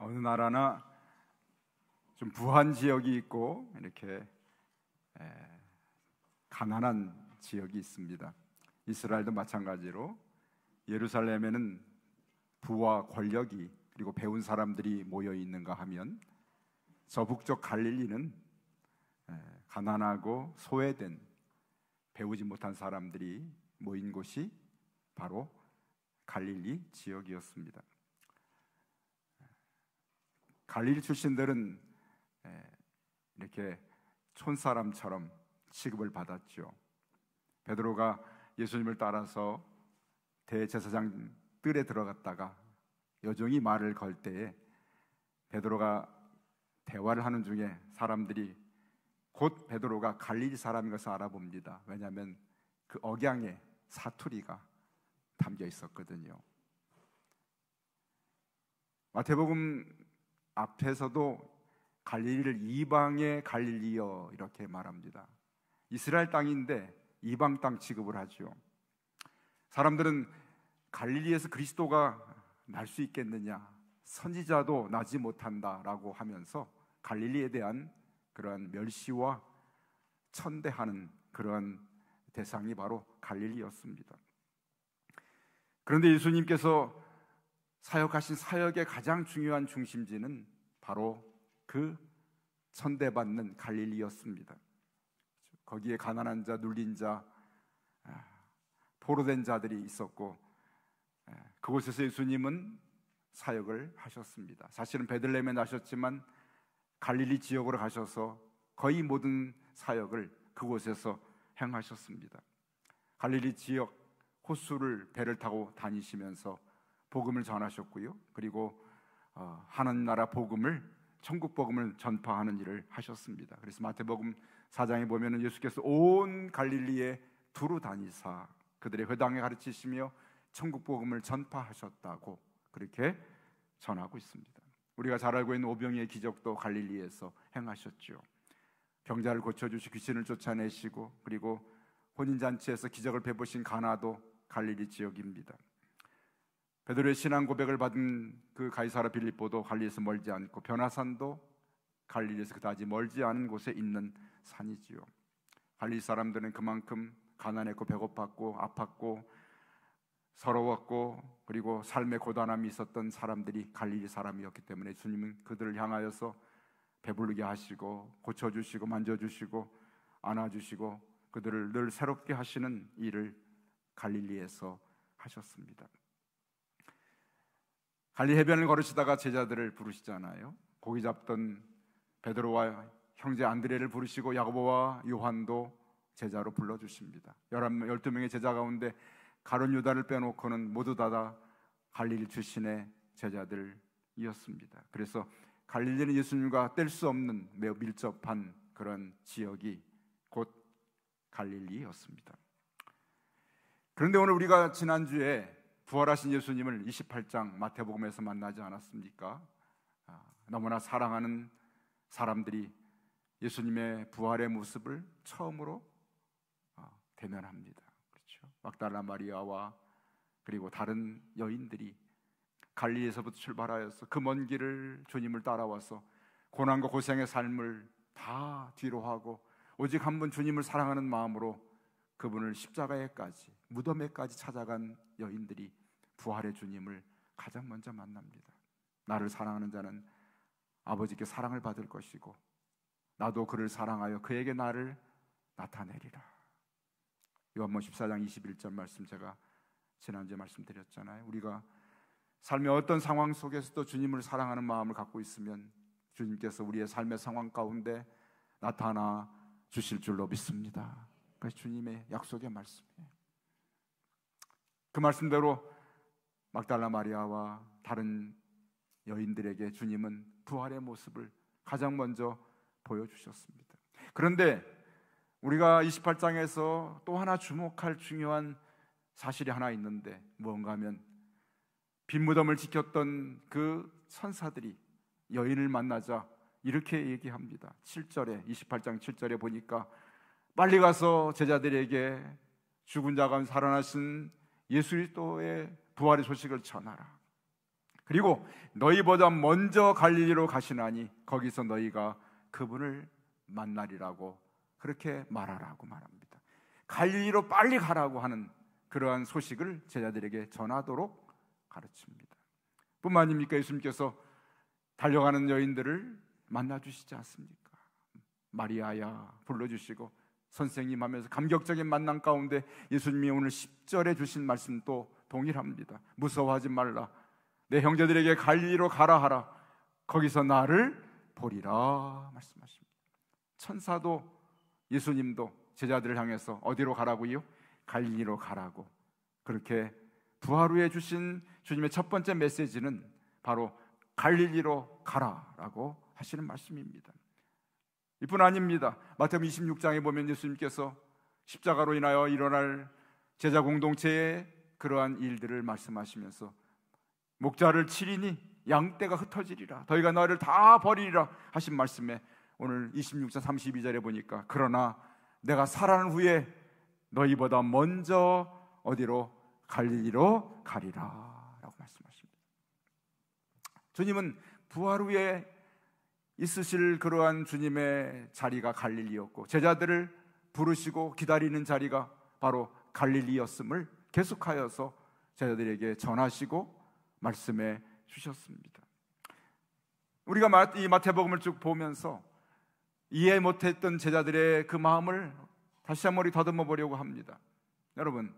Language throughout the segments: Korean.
어느 나라나 좀 부한 지역이 있고 이렇게 가난한 지역이 있습니다. 이스라엘도 마찬가지로 예루살렘에는 부와 권력이 그리고 배운 사람들이 모여 있는가 하면 저북쪽 갈릴리는 가난하고 소외된 배우지 못한 사람들이 모인 곳이 바로 갈릴리 지역이었습니다. 갈릴리 출신들은 이렇게 촌사람처럼 취급을 받았죠. 베드로가 예수님을 따라서 대제사장 뜰에 들어갔다가 여종이 말을 걸 때에 베드로가 대화를 하는 중에 사람들이 곧 베드로가 갈릴리 사람인 것을 알아봅니다. 왜냐하면 그 억양에 사투리가 담겨 있었거든요. 마태복음 앞에서도 갈릴리를 이방의 갈릴리여 이렇게 말합니다. 이스라엘 땅인데 이방 땅 취급을 하죠. 사람들은 갈릴리에서 그리스도가 날 수 있겠느냐, 선지자도 나지 못한다라고 하면서 갈릴리에 대한 그러한 멸시와 천대하는 그러한 대상이 바로 갈릴리였습니다. 그런데 예수님께서 사역하신 사역의 가장 중요한 중심지는 바로 그 천대받는 갈릴리였습니다. 거기에 가난한 자, 눌린 자, 포로된 자들이 있었고 그곳에서 예수님은 사역을 하셨습니다. 사실은 베들레헴에 나셨지만 갈릴리 지역으로 가셔서 거의 모든 사역을 그곳에서 행하셨습니다. 갈릴리 지역 호수를 배를 타고 다니시면서 복음을 전하셨고요. 그리고 하나님 복음을, 천국 복음을 전파하는 일을 하셨습니다. 그래서 마태복음 4장에 보면은 예수께서 온 갈릴리에 두루 다니사 그들의 회당에 가르치시며 천국 복음을 전파하셨다고 그렇게 전하고 있습니다. 우리가 잘 알고 있는 오병이의 기적도 갈릴리에서 행하셨죠. 병자를 고쳐주시고 귀신을 쫓아내시고 그리고 혼인잔치에서 기적을 베푸신 가나도 갈릴리 지역입니다. 베드로의 신앙 고백을 받은 그 가이사라 빌립보도 갈릴리에서 멀지 않고 변화산도 갈릴리에서 그다지 멀지 않은 곳에 있는 산이지요. 갈릴리 사람들은 그만큼 가난했고 배고팠고 아팠고 서러웠고 그리고 삶의 고단함이 있었던 사람들이 갈릴리 사람이었기 때문에 주님은 그들을 향하여서 배부르게 하시고 고쳐주시고 만져주시고 안아주시고 그들을 늘 새롭게 하시는 일을 갈릴리에서 하셨습니다. 갈릴리 해변을 걸으시다가 제자들을 부르시잖아요. 고기 잡던 베드로와 형제 안드레를 부르시고 야고보와 요한도 제자로 불러주십니다. 12명의 제자 가운데 가룟 유다를 빼놓고는 모두 다 갈릴리 출신의 제자들이었습니다. 그래서 갈릴리는 예수님과 뗄 수 없는 매우 밀접한 그런 지역이 곧 갈릴리였습니다. 그런데 오늘 우리가 지난주에 부활하신 예수님을 28장 마태복음에서 만나지 않았습니까? 너무나 사랑하는 사람들이 예수님의 부활의 모습을 처음으로 대면합니다. 그렇죠? 막달라 마리아와 그리고 다른 여인들이 갈릴리에서부터 출발하여서 그 먼 길을 주님을 따라와서 고난과 고생의 삶을 다 뒤로 하고 오직 한 분 주님을 사랑하는 마음으로 그분을 십자가에까지 무덤에까지 찾아간 여인들이 부활의 주님을 가장 먼저 만납니다. 나를 사랑하는 자는 아버지께 사랑을 받을 것이고 나도 그를 사랑하여 그에게 나를 나타내리라. 요한복음 14장 21절 말씀 제가 지난주에 말씀드렸잖아요. 우리가 삶의 어떤 상황 속에서도 주님을 사랑하는 마음을 갖고 있으면 주님께서 우리의 삶의 상황 가운데 나타나 주실 줄로 믿습니다. 그래서 주님의 약속의 말씀이에요. 그 말씀대로 막달라 마리아와 다른 여인들에게 주님은 부활의 모습을 가장 먼저 보여주셨습니다. 그런데 우리가 28장에서 또 하나 주목할 중요한 사실이 하나 있는데 무언가 하면 빈 무덤을 지켰던 그 천사들이 여인을 만나자 이렇게 얘기합니다. 7절에 28장 7절에 보니까 빨리 가서 제자들에게 죽은 자 가운데 살아나신 예수 그리스도의 부활의 소식을 전하라. 그리고 너희보다 먼저 갈릴리로 가시나니 거기서 너희가 그분을 만나리라고 그렇게 말하라고 말합니다. 갈릴리로 빨리 가라고 하는 그러한 소식을 제자들에게 전하도록 가르칩니다. 뿐만 아닙니까? 예수님께서 달려가는 여인들을 만나주시지 않습니까? 마리아야 불러주시고 선생님 하면서 감격적인 만남 가운데 예수님이 오늘 10절에 주신 말씀도 동일합니다. 무서워하지 말라, 내 형제들에게 갈릴리로 가라 하라, 거기서 나를 보리라 말씀하십니다. 천사도 예수님도 제자들을 향해서 어디로 가라고요? 갈릴리로 가라고. 그렇게 부활 후에 주신 주님의 첫 번째 메시지는 바로 갈릴리로 가라라고 하시는 말씀입니다. 이뿐 아닙니다. 마태복음 26장에 보면 예수님께서 십자가로 인하여 일어날 제자 공동체의 그러한 일들을 말씀하시면서 목자를 치리니 양떼가 흩어지리라, 너희가 너희를 다 버리리라 하신 말씀에 오늘 26장 32절에 보니까 그러나 내가 살아난 후에 너희보다 먼저 어디로? 갈릴리로 가리라 라고 말씀하십니다. 주님은 부활 후에 있으실 그러한 주님의 자리가 갈릴리였고 제자들을 부르시고 기다리는 자리가 바로 갈릴리였음을 계속하여서 제자들에게 전하시고 말씀해 주셨습니다. 우리가 이 마태복음을 쭉 보면서 이해 못했던 제자들의 그 마음을 다시 한번 더듬어 보려고 합니다. 여러분,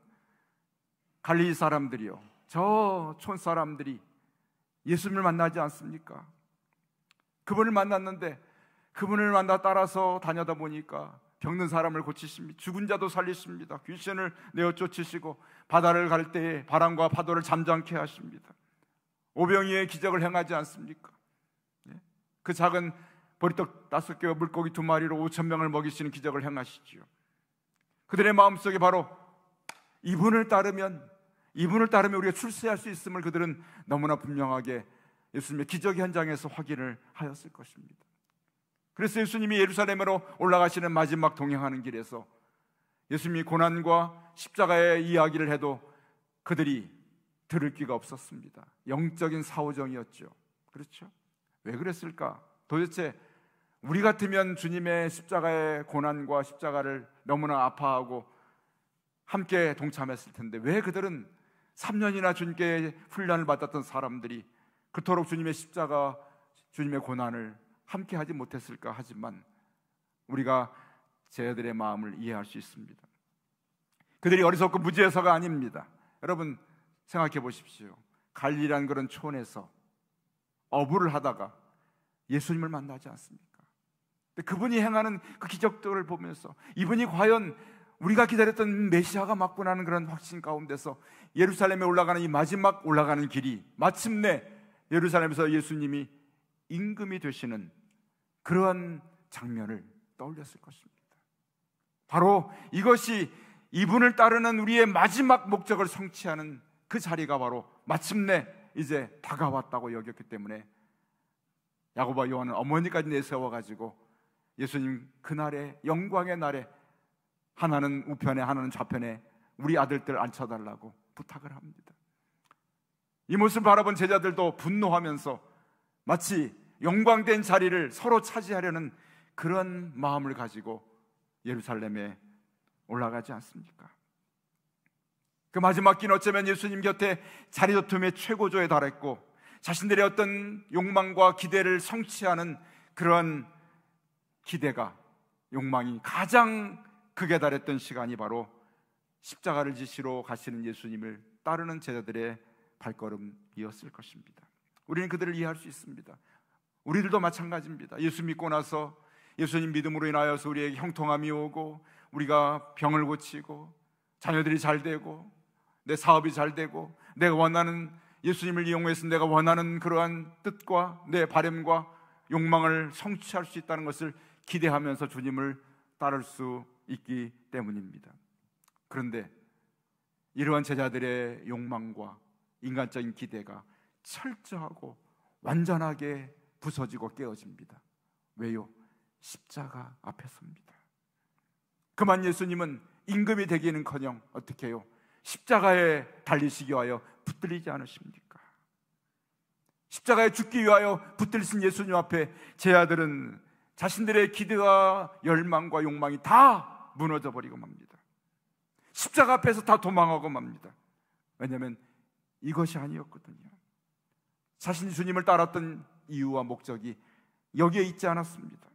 갈릴리 사람들이요, 저 촌 사람들이 예수님을 만나지 않습니까? 그분을 만났는데 그분을 만나 따라서 다녀다 보니까 병든 사람을 고치십니다. 죽은 자도 살리십니다. 귀신을 내어 쫓으시고 바다를 갈 때에 바람과 파도를 잠잠케 하십니다. 오병이의 기적을 행하지 않습니까? 그 작은 보리떡 5개와 물고기 2마리로 5,000명을 먹이시는 기적을 행하시지요. 그들의 마음속에 바로 이분을 따르면 우리가 출세할 수 있음을 그들은 너무나 분명하게 예수님의 기적 현장에서 확인을 하였을 것입니다. 그래서 예수님이 예루살렘으로 올라가시는 마지막 동행하는 길에서 예수님이 고난과 십자가의 이야기를 해도 그들이 들을 귀가 없었습니다. 영적인 사오정이었죠. 그렇죠? 왜 그랬을까? 도대체 우리 같으면 주님의 십자가의 고난과 십자가를 너무나 아파하고 함께 동참했을 텐데 왜 그들은 3년이나 주님께 훈련을 받았던 사람들이 그토록 주님의 십자가, 주님의 고난을 함께 하지 못했을까? 하지만 우리가 제자들의 마음을 이해할 수 있습니다. 그들이 어리석고 무지해서가 아닙니다. 여러분 생각해 보십시오. 갈릴리라는 그런 촌에서 어부를 하다가 예수님을 만나지 않습니까? 그분이 행하는 그 기적들을 보면서 이분이 과연 우리가 기다렸던 메시아가 맞구나 하는 그런 확신 가운데서 예루살렘에 올라가는 이 마지막 올라가는 길이 마침내 예루살렘에서 예수님이 임금이 되시는 그러한 장면을 떠올렸을 것입니다. 바로 이것이 이분을 따르는 우리의 마지막 목적을 성취하는 그 자리가 바로 마침내 이제 다가왔다고 여겼기 때문에 야고보와 요한은 어머니까지 내세워가지고 예수님 그날의 영광의 날에 하나는 우편에 하나는 좌편에 우리 아들들 앉혀달라고 부탁을 합니다. 이 모습을 바라본 제자들도 분노하면서 마치 영광된 자리를 서로 차지하려는 그런 마음을 가지고 예루살렘에 올라가지 않습니까? 그 마지막 길 어쩌면 예수님 곁에 자리다툼의 최고조에 달했고 자신들의 어떤 욕망과 기대를 성취하는 그런 기대가 욕망이 가장 극에 달했던 시간이 바로 십자가를 지시러 가시는 예수님을 따르는 제자들의 발걸음이었을 것입니다. 우리는 그들을 이해할 수 있습니다. 우리들도 마찬가지입니다. 예수 믿고 나서 예수님 믿음으로 인하여서 우리에게 형통함이 오고 우리가 병을 고치고 자녀들이 잘 되고 내 사업이 잘 되고 내가 원하는 예수님을 이용해서 내가 원하는 그러한 뜻과 내 바람과 욕망을 성취할 수 있다는 것을 기대하면서 주님을 따를 수 있기 때문입니다. 그런데 이러한 제자들의 욕망과 인간적인 기대가 철저하고 완전하게 부서지고 깨어집니다. 왜요? 십자가 앞에서입니다. 그만 예수님은 임금이 되기는커녕 어떻게 해요? 십자가에 달리시기 위하여 붙들리지 않으십니까? 십자가에 죽기 위하여 붙들리신 예수님 앞에 제자들은 자신들의 기대와 열망과 욕망이 다 무너져 버리고 맙니다. 십자가 앞에서 다 도망하고 맙니다. 왜냐하면 이것이 아니었거든요. 자신이 주님을 따랐던 이유와 목적이 여기에 있지 않았습니다.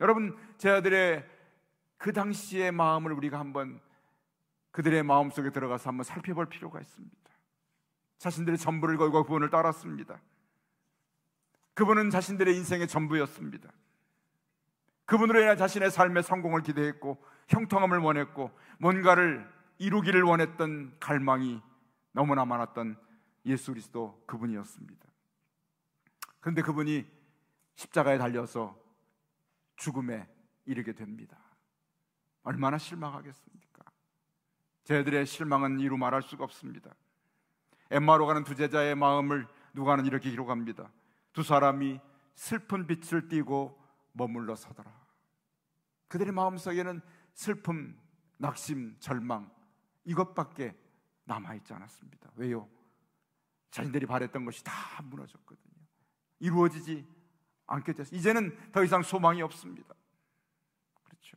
여러분, 제자들의 그 당시의 마음을 우리가 한번 그들의 마음속에 들어가서 한번 살펴볼 필요가 있습니다. 자신들의 전부를 걸고 그분을 따랐습니다. 그분은 자신들의 인생의 전부였습니다. 그분으로 인해 자신의 삶의 성공을 기대했고 형통함을 원했고 뭔가를 이루기를 원했던 갈망이 너무나 많았던 예수 그리스도 그분이었습니다. 그런데 그분이 십자가에 달려서 죽음에 이르게 됩니다. 얼마나 실망하겠습니까? 저희들의 실망은 이루 말할 수가 없습니다. 엠마오로 가는 두 제자의 마음을 누가는 이렇게 기록합니다. 두 사람이 슬픈 빛을 띠고 머물러 서더라. 그들의 마음속에는 슬픔, 낙심, 절망 이것밖에 남아있지 않았습니다. 왜요? 자신들이 바랬던 것이 다 무너졌거든요. 이루어지지 않게 됐어요. 이제는 더 이상 소망이 없습니다. 그렇죠.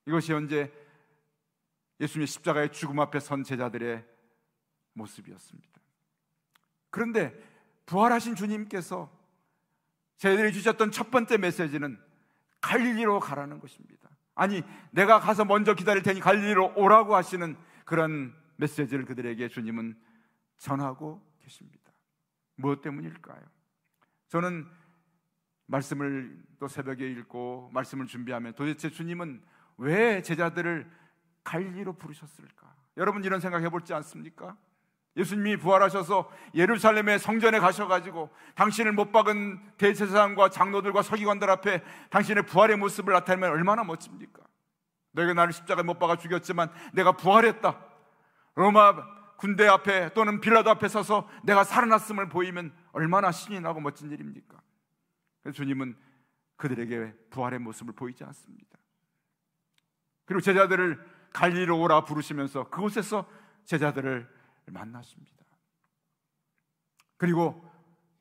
이것이 현재 예수님의 십자가의 죽음 앞에 선 제자들의 모습이었습니다. 그런데 부활하신 주님께서 제자들이 주셨던 첫 번째 메시지는 갈릴리로 가라는 것입니다. 아니, 내가 가서 먼저 기다릴 테니 갈릴리로 오라고 하시는 그런 메시지를 그들에게 주님은 전하고 계십니다. 무엇 때문일까요? 저는 말씀을 또 새벽에 읽고 말씀을 준비하면 도대체 주님은 왜 제자들을 갈릴리로 부르셨을까? 여러분 이런 생각 해볼지 않습니까? 예수님이 부활하셔서 예루살렘의 성전에 가셔가지고 당신을 못 박은 대제사장과 장로들과 서기관들 앞에 당신의 부활의 모습을 나타내면 얼마나 멋집니까? 너희가 나를 십자가에 못 박아 죽였지만 내가 부활했다. 로마 군대 앞에 또는 빌라도 앞에 서서 내가 살아났음을 보이면 얼마나 신이 나고 멋진 일입니까? 그래서 주님은 그들에게 부활의 모습을 보이지 않습니다. 그리고 제자들을 갈릴리로 오라 부르시면서 그곳에서 제자들을 만나십니다. 그리고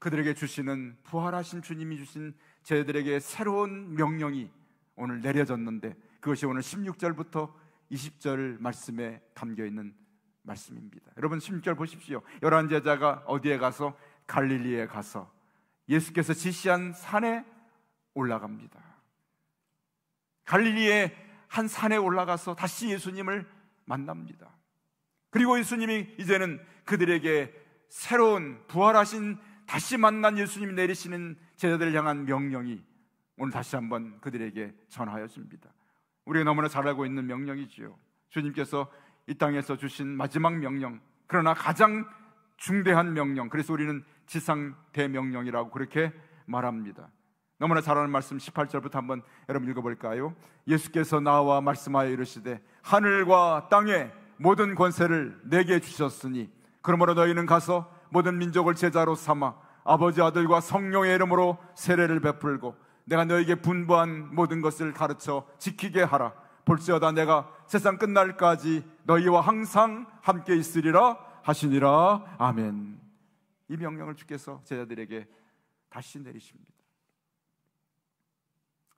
그들에게 주시는 부활하신 주님이 주신 제자들에게 새로운 명령이 오늘 내려졌는데 그것이 오늘 16절부터 20절 말씀에 담겨있는 말씀입니다. 여러분 16절 보십시오. 11 제자가 어디에 가서? 갈릴리에 가서 예수께서 지시한 산에 올라갑니다. 갈릴리의 한 산에 올라가서 다시 예수님을 만납니다. 그리고 예수님이 이제는 그들에게 새로운 부활하신 다시 만난 예수님이 내리시는 제자들을 향한 명령이 오늘 다시 한번 그들에게 전하여집니다. 우리가 너무나 잘 알고 있는 명령이지요. 주님께서 이 땅에서 주신 마지막 명령, 그러나 가장 중대한 명령, 그래서 우리는 지상 대명령이라고 그렇게 말합니다. 너무나 잘 아는 말씀 18절부터 한번 여러분 읽어볼까요? 예수께서 나와 말씀하여 이르시되 하늘과 땅에 모든 권세를 내게 주셨으니 그러므로 너희는 가서 모든 민족을 제자로 삼아 아버지 아들과 성령의 이름으로 세례를 베풀고 내가 너희에게 분부한 모든 것을 가르쳐 지키게 하라. 볼지어다 내가 세상 끝날까지 너희와 항상 함께 있으리라 하시니라. 아멘. 이 명령을 주께서 제자들에게 다시 내리십니다.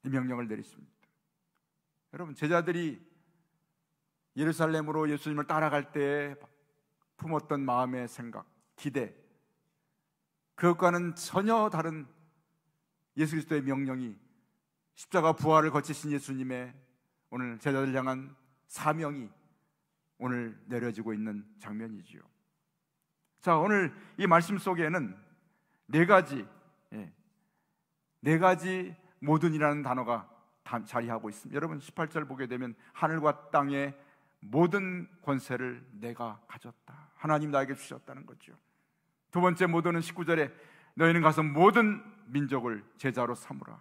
이 명령을 내리십니다. 여러분 제자들이 예루살렘으로 예수님을 따라갈 때 품었던 마음의 생각, 기대, 그것과는 전혀 다른 예수 그리스도의 명령이 십자가 부활을 거치신 예수님의 오늘 제자들 향한 사명이 오늘 내려지고 있는 장면이지요. 자, 오늘 이 말씀 속에는 네 가지 모든이라는 단어가 자리하고 있습니다. 여러분 18절 보게 되면 하늘과 땅의 모든 권세를 내가 가졌다. 하나님 나에게 주셨다는 거죠. 두 번째 모든은 19절에 너희는 가서 모든 민족을 제자로 삼으라.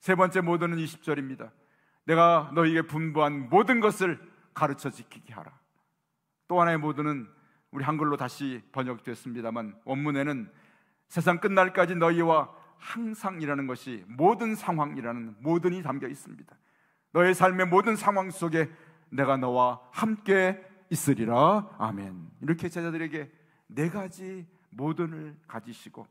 세 번째 모든은 20절입니다. 내가 너희에게 분부한 모든 것을 가르쳐 지키게 하라. 또 하나의 모든은 우리 한글로 다시 번역됐습니다만 원문에는 세상 끝날까지 너희와 항상이라는 것이 모든 상황이라는 모든이 담겨 있습니다. 너의 삶의 모든 상황 속에 내가 너와 함께 있으리라. 아멘. 이렇게 제자들에게 네 가지 모든을 가지시고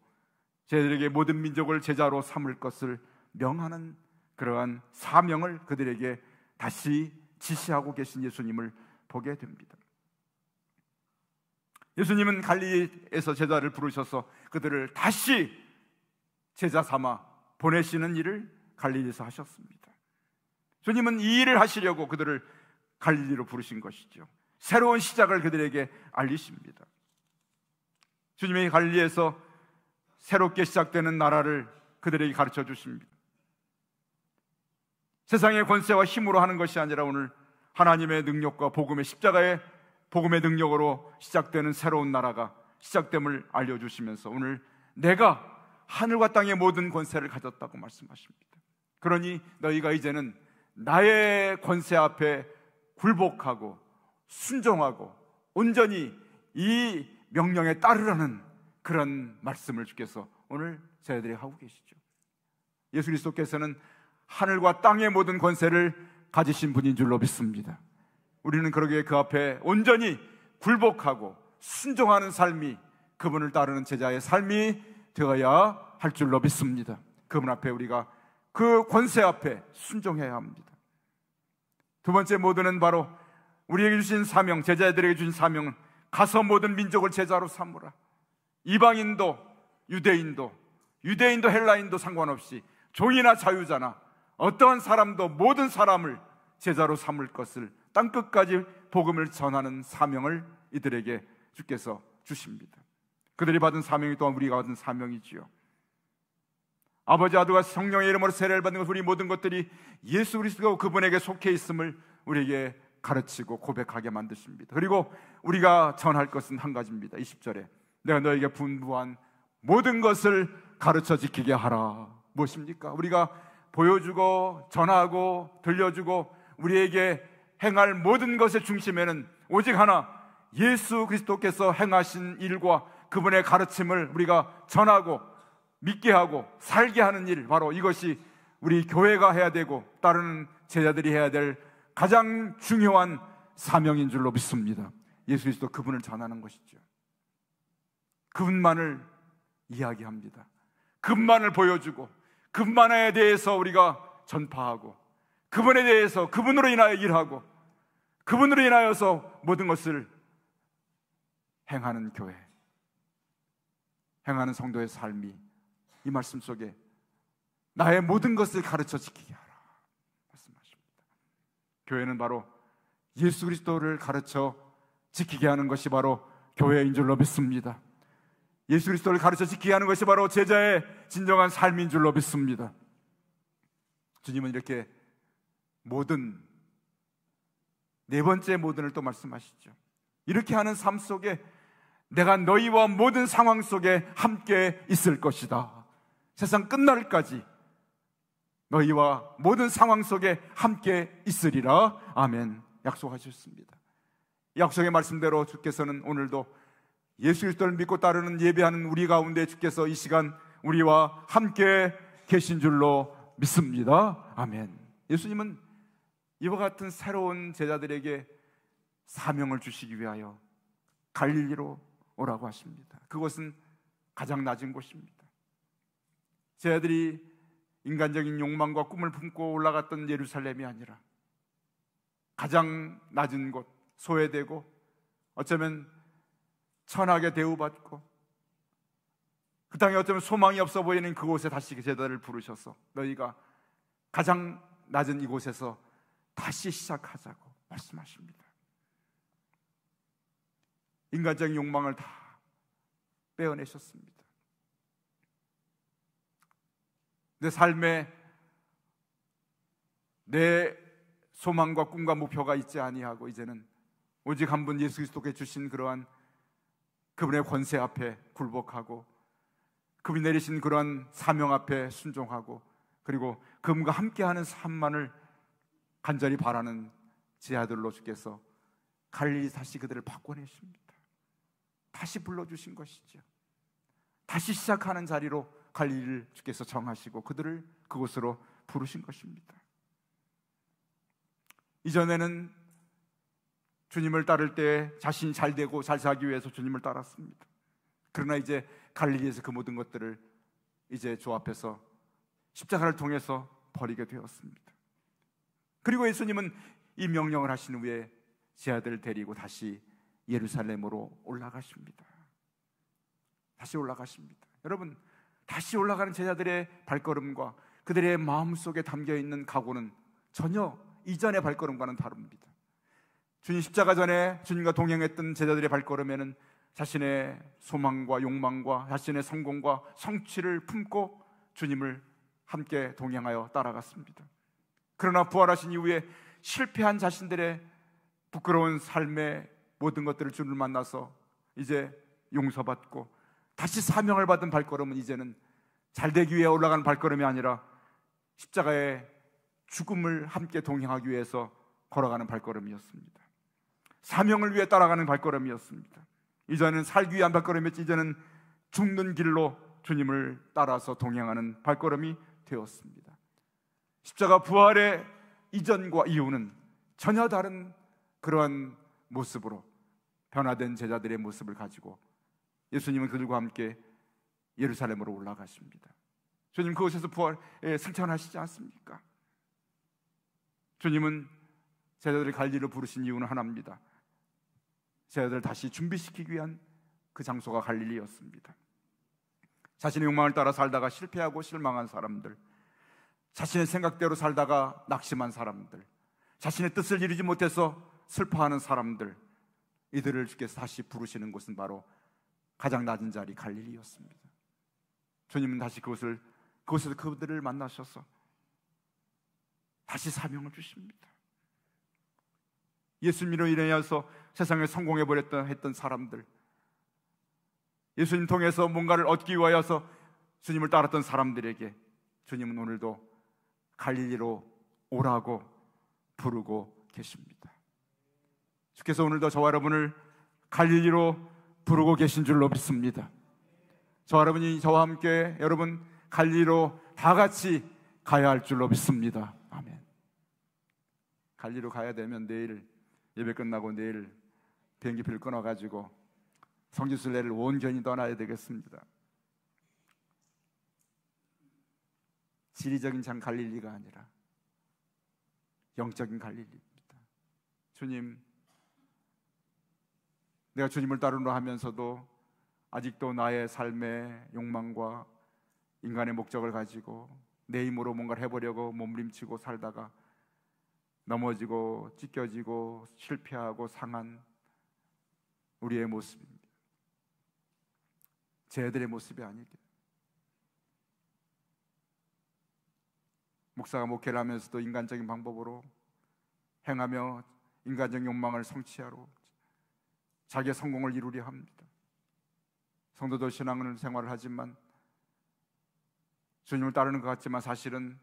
제자들에게 모든 민족을 제자로 삼을 것을 명하는 그러한 사명을 그들에게 다시 지시하고 계신 예수님을 보게 됩니다. 예수님은 갈릴리에서 제자를 부르셔서 그들을 다시 제자 삼아 보내시는 일을 갈릴리에서 하셨습니다. 주님은 이 일을 하시려고 그들을 갈릴리로 부르신 것이죠. 새로운 시작을 그들에게 알리십니다. 주님이 갈릴리에서 새롭게 시작되는 나라를 그들에게 가르쳐 주십니다. 세상의 권세와 힘으로 하는 것이 아니라 오늘 하나님의 능력과 복음의 십자가의 복음의 능력으로 시작되는 새로운 나라가 시작됨을 알려주시면서 오늘 내가 하늘과 땅의 모든 권세를 가졌다고 말씀하십니다. 그러니 너희가 이제는 나의 권세 앞에 굴복하고 순종하고 온전히 이 명령에 따르라는 그런 말씀을 주께서 오늘 저희들이 하고 계시죠. 예수 그리스도께서는 하늘과 땅의 모든 권세를 가지신 분인 줄로 믿습니다. 우리는 그러기에 그 앞에 온전히 굴복하고 순종하는 삶이 그분을 따르는 제자의 삶이 되어야 할 줄로 믿습니다. 그분 앞에 우리가 그 권세 앞에 순종해야 합니다. 두 번째 모드는 바로 우리에게 주신 사명, 제자들에게 주신 사명은 가서 모든 민족을 제자로 삼으라. 이방인도 유대인도 헬라인도 상관없이 종이나 자유자나 어떠한 사람도 모든 사람을 제자로 삼을 것을 땅끝까지 복음을 전하는 사명을 이들에게 주께서 주십니다. 그들이 받은 사명이 또한 우리가 받은 사명이지요. 아버지, 아들과 성령의 이름으로 세례를 받는 것, 우리 모든 것들이 예수 그리스도가 그분에게 속해 있음을 우리에게 가르치고 고백하게 만드십니다. 그리고 우리가 전할 것은 한 가지입니다. 20절에 내가 너에게 분부한 모든 것을 가르쳐 지키게 하라. 무엇입니까? 우리가 보여주고 전하고 들려주고 우리에게 행할 모든 것의 중심에는 오직 하나, 예수 그리스도께서 행하신 일과 그분의 가르침을 우리가 전하고 믿게 하고 살게 하는 일, 바로 이것이 우리 교회가 해야 되고 따르는 제자들이 해야 될 가장 중요한 사명인 줄로 믿습니다. 예수 그리스도 그분을 전하는 것이죠. 그분만을 이야기합니다. 그분만을 보여주고 그분만에 대해서 우리가 전파하고 그분에 대해서 그분으로 인하여 일하고 그분으로 인하여서 모든 것을 행하는 교회, 행하는 성도의 삶이 이 말씀 속에 나의 모든 것을 가르쳐 지키게 하라 말씀하십니다. 교회는 바로 예수 그리스도를 가르쳐 지키게 하는 것이 바로 교회인 줄로 믿습니다. 예수 그리스도를 가르쳐 지키게 하는 것이 바로 제자의 진정한 삶인 줄로 믿습니다. 주님은 이렇게 모든, 네 번째 모든을 또 말씀하시죠. 이렇게 하는 삶 속에 내가 너희와 모든 상황 속에 함께 있을 것이다. 세상 끝날까지 너희와 모든 상황 속에 함께 있으리라. 아멘. 약속하셨습니다. 약속의 말씀대로 주께서는 오늘도 예수 그리스도를 믿고 따르는 예배하는 우리 가운데 주께서 이 시간 우리와 함께 계신 줄로 믿습니다. 아멘. 예수님은 이와 같은 새로운 제자들에게 사명을 주시기 위하여 갈릴리로 오라고 하십니다. 그것은 가장 낮은 곳입니다. 제자들이 인간적인 욕망과 꿈을 품고 올라갔던 예루살렘이 아니라 가장 낮은 곳, 소외되고 어쩌면 천하게 대우받고 그 땅에 어쩌면 소망이 없어 보이는 그곳에 다시 제자들을 부르셔서 너희가 가장 낮은 이곳에서 다시 시작하자고 말씀하십니다. 인간적인 욕망을 다 빼어내셨습니다. 내 삶에 내 소망과 꿈과 목표가 있지 아니하고 이제는 오직 한 분 예수 그리스도께 주신 그러한 그분의 권세 앞에 굴복하고 그분이 내리신 그러한 사명 앞에 순종하고 그리고 그분과 함께하는 삶만을 간절히 바라는 제 아들로 주께서 갈릴리 다시 그들을 바꿔내십니다. 다시 불러주신 것이죠. 다시 시작하는 자리로 갈릴리를 주께서 정하시고 그들을 그곳으로 부르신 것입니다. 이전에는 주님을 따를 때 자신이 잘 되고 잘 살기 위해서 주님을 따랐습니다. 그러나 이제 갈릴리에서 그 모든 것들을 이제 주 앞에서 십자가를 통해서 버리게 되었습니다. 그리고 예수님은 이 명령을 하신 후에 제 아들을 데리고 다시 예루살렘으로 올라가십니다. 다시 올라가십니다. 여러분, 다시 올라가는 제자들의 발걸음과 그들의 마음속에 담겨있는 각오는 전혀 이전의 발걸음과는 다릅니다. 주님 십자가 전에 주님과 동행했던 제자들의 발걸음에는 자신의 소망과 욕망과 자신의 성공과 성취를 품고 주님을 함께 동행하여 따라갔습니다. 그러나 부활하신 이후에 실패한 자신들의 부끄러운 삶의 모든 것들을 주님을 만나서 이제 용서받고 다시 사명을 받은 발걸음은 이제는 잘되기 위해 올라가는 발걸음이 아니라 십자가의 죽음을 함께 동행하기 위해서 걸어가는 발걸음이었습니다. 사명을 위해 따라가는 발걸음이었습니다. 이제는 살기 위한 발걸음이었지, 이제는 죽는 길로 주님을 따라서 동행하는 발걸음이 되었습니다. 십자가 부활의 이전과 이후는 전혀 다른 그러한 모습으로 변화된 제자들의 모습을 가지고 예수님은 그들과 함께 예루살렘으로 올라가십니다. 주님 그곳에서 부활에 승천하시지 않습니까? 주님은 제자들을 갈릴리로 부르신 이유는 하나입니다. 제자들을 다시 준비시키기 위한 그 장소가 갈릴리였습니다. 자신의 욕망을 따라 살다가 실패하고 실망한 사람들, 자신의 생각대로 살다가 낙심한 사람들, 자신의 뜻을 이루지 못해서 슬퍼하는 사람들, 이들을 주께서 다시 부르시는 곳은 바로 가장 낮은 자리 갈릴리였습니다. 주님은 다시 그곳에서 그들을 만나셔서 다시 사명을 주십니다. 예수님으로 인하여서 세상에 성공해버렸던 했던 사람들, 예수님 통해서 뭔가를 얻기 위하여서 주님을 따랐던 사람들에게 주님은 오늘도 갈릴리로 오라고 부르고 계십니다. 주께서 오늘도 저와 여러분을 갈릴리로 부르고 계신 줄로 믿습니다. 저와 여러분이 저와 함께 여러분 갈릴리로 다 같이 가야 할 줄로 믿습니다. 아멘. 갈릴리로 가야 되면 내일 예배 끝나고 내일 비행기표를 끊어가지고 성지순례를 온전히 떠나야 되겠습니다. 지리적인 장 갈릴리가 아니라 영적인 갈릴리입니다. 주님, 내가 주님을 따르려 하면서도 아직도 나의 삶의 욕망과 인간의 목적을 가지고 내 힘으로 뭔가를 해보려고 몸부림치고 살다가 넘어지고 찢겨지고 실패하고 상한 우리의 모습입니다. 제 애들의 모습이 아니게, 목사가 목회를 하면서도 인간적인 방법으로 행하며 인간적 욕망을 성취하러 자기의 성공을 이루려 합니다. 성도도 신앙생활을 하지만 주님을 따르는 것 같지만 사실은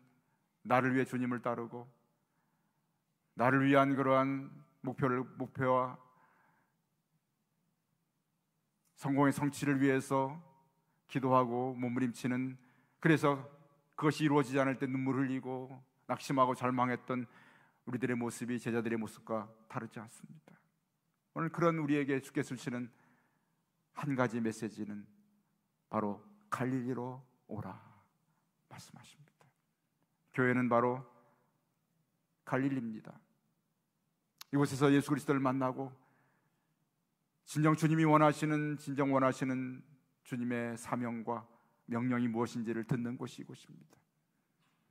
나를 위해 주님을 따르고 나를 위한 그러한 목표와 성공의 성취를 위해서 기도하고 몸부림치는, 그래서 그것이 이루어지지 않을 때 눈물 흘리고 낙심하고 절망했던 우리들의 모습이 제자들의 모습과 다르지 않습니다. 오늘 그런 우리에게 주께서 주시는 한 가지 메시지는 바로 갈릴리로 오라 말씀하십니다. 교회는 바로 갈릴리입니다. 이곳에서 예수 그리스도를 만나고 진정 원하시는 주님의 사명과 명령이 무엇인지를 듣는 곳이 이곳입니다.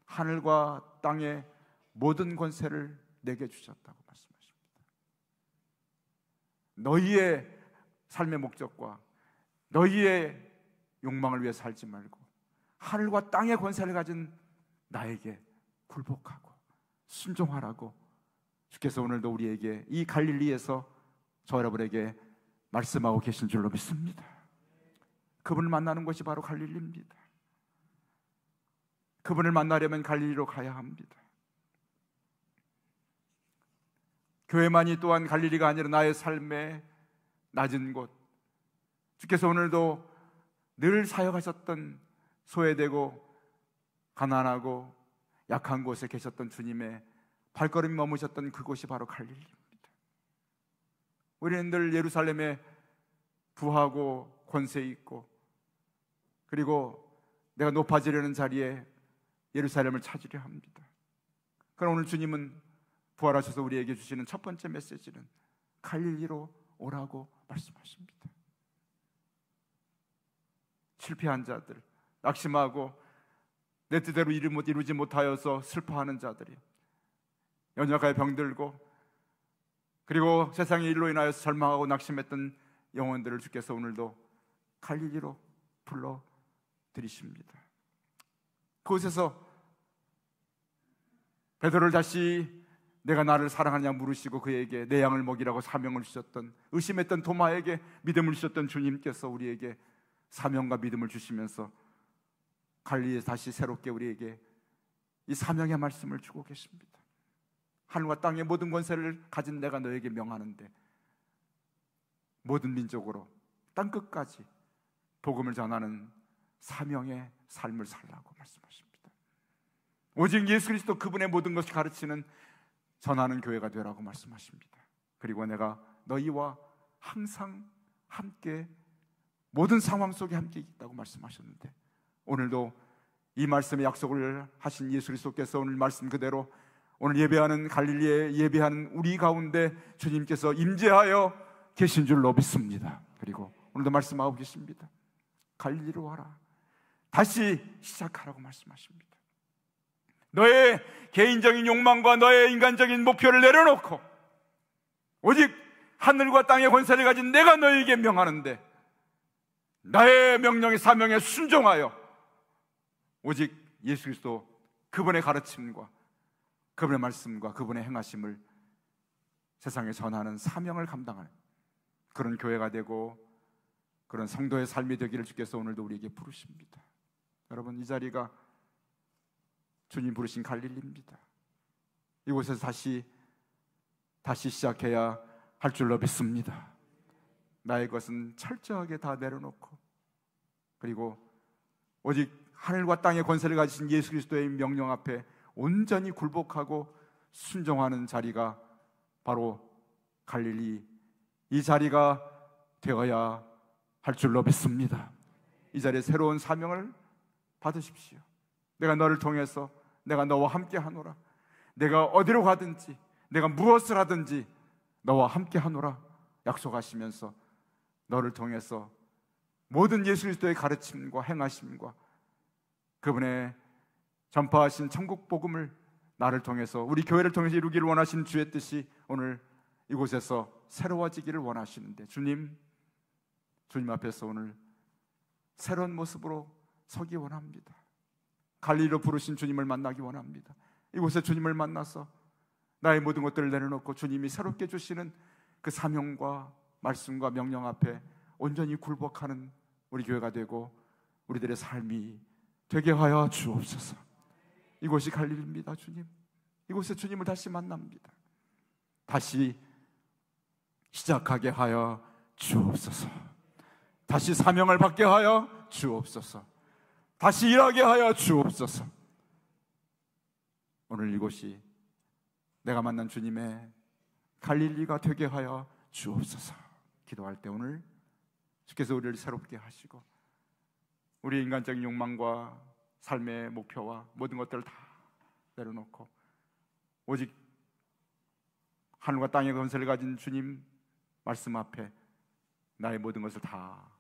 하늘과 땅의 모든 권세를 내게 주셨다고 말씀하십니다. 너희의 삶의 목적과 너희의 욕망을 위해 살지 말고 하늘과 땅의 권세를 가진 나에게 굴복하고 순종하라고 주께서 오늘도 우리에게 이 갈릴리에서 저 여러분에게 말씀하고 계신 줄로 믿습니다. 그분을 만나는 것이 바로 갈릴리입니다. 그분을 만나려면 갈릴리로 가야 합니다. 교회만이 또한 갈릴리가 아니라 나의 삶의 낮은 곳, 주께서 오늘도 늘 사역하셨던 소외되고 가난하고 약한 곳에 계셨던 주님의 발걸음이 머무셨던 그곳이 바로 갈릴리입니다. 우리는 늘 예루살렘에 부하고 권세 있고, 그리고 내가 높아지려는 자리에 예루살렘을 찾으려 합니다. 그럼 오늘 주님은 부활하셔서 우리에게 주시는 첫 번째 메시지는 갈릴리로 오라고 말씀하십니다. 실패한 자들, 낙심하고 내 뜻대로 이루지 못하여서 슬퍼하는 자들이, 연약하여 병들고 그리고 세상의 일로 인하여서 절망하고 낙심했던 영혼들을 주께서 오늘도 갈릴리로 불러들이십니다. 그곳에서 베드로를 다시 내가 나를 사랑하냐 물으시고 그에게 내 양을 먹이라고 사명을 주셨던, 의심했던 도마에게 믿음을 주셨던 주님께서 우리에게 사명과 믿음을 주시면서 갈릴리에 다시 새롭게 우리에게 이 사명의 말씀을 주고 계십니다. 하늘과 땅의 모든 권세를 가진 내가 너에게 명하는데 모든 민족으로 땅끝까지 복음을 전하는 사명의 삶을 살라고 말씀하십니다. 오직 예수 그리스도 그분의 모든 것을 가르치는 전하는 교회가 되라고 말씀하십니다. 그리고 내가 너희와 항상 함께 모든 상황 속에 함께 있다고 말씀하셨는데, 오늘도 이 말씀의 약속을 하신 예수 그리스도께서 오늘 말씀 그대로 오늘 예배하는 갈릴리에 예배하는 우리 가운데 주님께서 임재하여 계신 줄로 믿습니다. 그리고 오늘도 말씀하고 계십니다. 갈릴리로 와라, 다시 시작하라고 말씀하십니다. 너의 개인적인 욕망과 너의 인간적인 목표를 내려놓고 오직 하늘과 땅의 권세를 가진 내가 너에게 명하는데 나의 명령의 사명에 순종하여 오직 예수 그리스도 그분의 가르침과 그분의 말씀과 그분의 행하심을 세상에 전하는 사명을 감당하는 그런 교회가 되고 그런 성도의 삶이 되기를 주께서 오늘도 우리에게 부르십니다. 여러분, 이 자리가 주님 부르신 갈릴리입니다. 이곳에서 다시 시작해야 할 줄로 믿습니다. 나의 것은 철저하게 다 내려놓고 그리고 오직 하늘과 땅의 권세를 가지신 예수 그리스도의 명령 앞에 온전히 굴복하고 순종하는 자리가 바로 갈릴리, 이 자리가 되어야 할 줄로 믿습니다. 이 자리에 새로운 사명을 받으십시오. 내가 너를 통해서 내가 너와 함께 하노라, 내가 어디로 가든지 내가 무엇을 하든지 너와 함께 하노라 약속하시면서 너를 통해서 모든 예수 그리스도의 가르침과 행하심과 그분의 전파하신 천국 복음을 나를 통해서 우리 교회를 통해서 이루기를 원하시는 주의 뜻이 오늘 이곳에서 새로워지기를 원하시는데 주님 앞에서 오늘 새로운 모습으로 서기 원합니다. 갈릴리로 부르신 주님을 만나기 원합니다. 이곳에 주님을 만나서 나의 모든 것들을 내려놓고 주님이 새롭게 주시는 그 사명과 말씀과 명령 앞에 온전히 굴복하는 우리 교회가 되고 우리들의 삶이 되게 하여 주옵소서. 이곳이 갈릴리입니다. 주님, 이곳에 주님을 다시 만납니다. 다시 시작하게 하여 주옵소서. 다시 사명을 받게 하여 주옵소서. 다시 일하게 하여 주옵소서. 오늘 이곳이 내가 만난 주님의 갈릴리가 되게 하여 주옵소서. 기도할 때 오늘 주께서 우리를 새롭게 하시고 우리의 인간적인 욕망과 삶의 목표와 모든 것들을 다 내려놓고 오직 하늘과 땅의 권세를 가진 주님 말씀 앞에 나의 모든 것을 다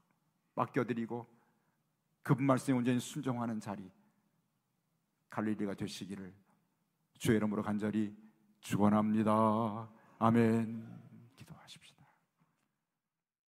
맡겨드리고 그분 말씀에 온전히 순종하는 자리, 갈릴리가 되시기를 주의 이름으로 간절히 축원합니다. 아멘.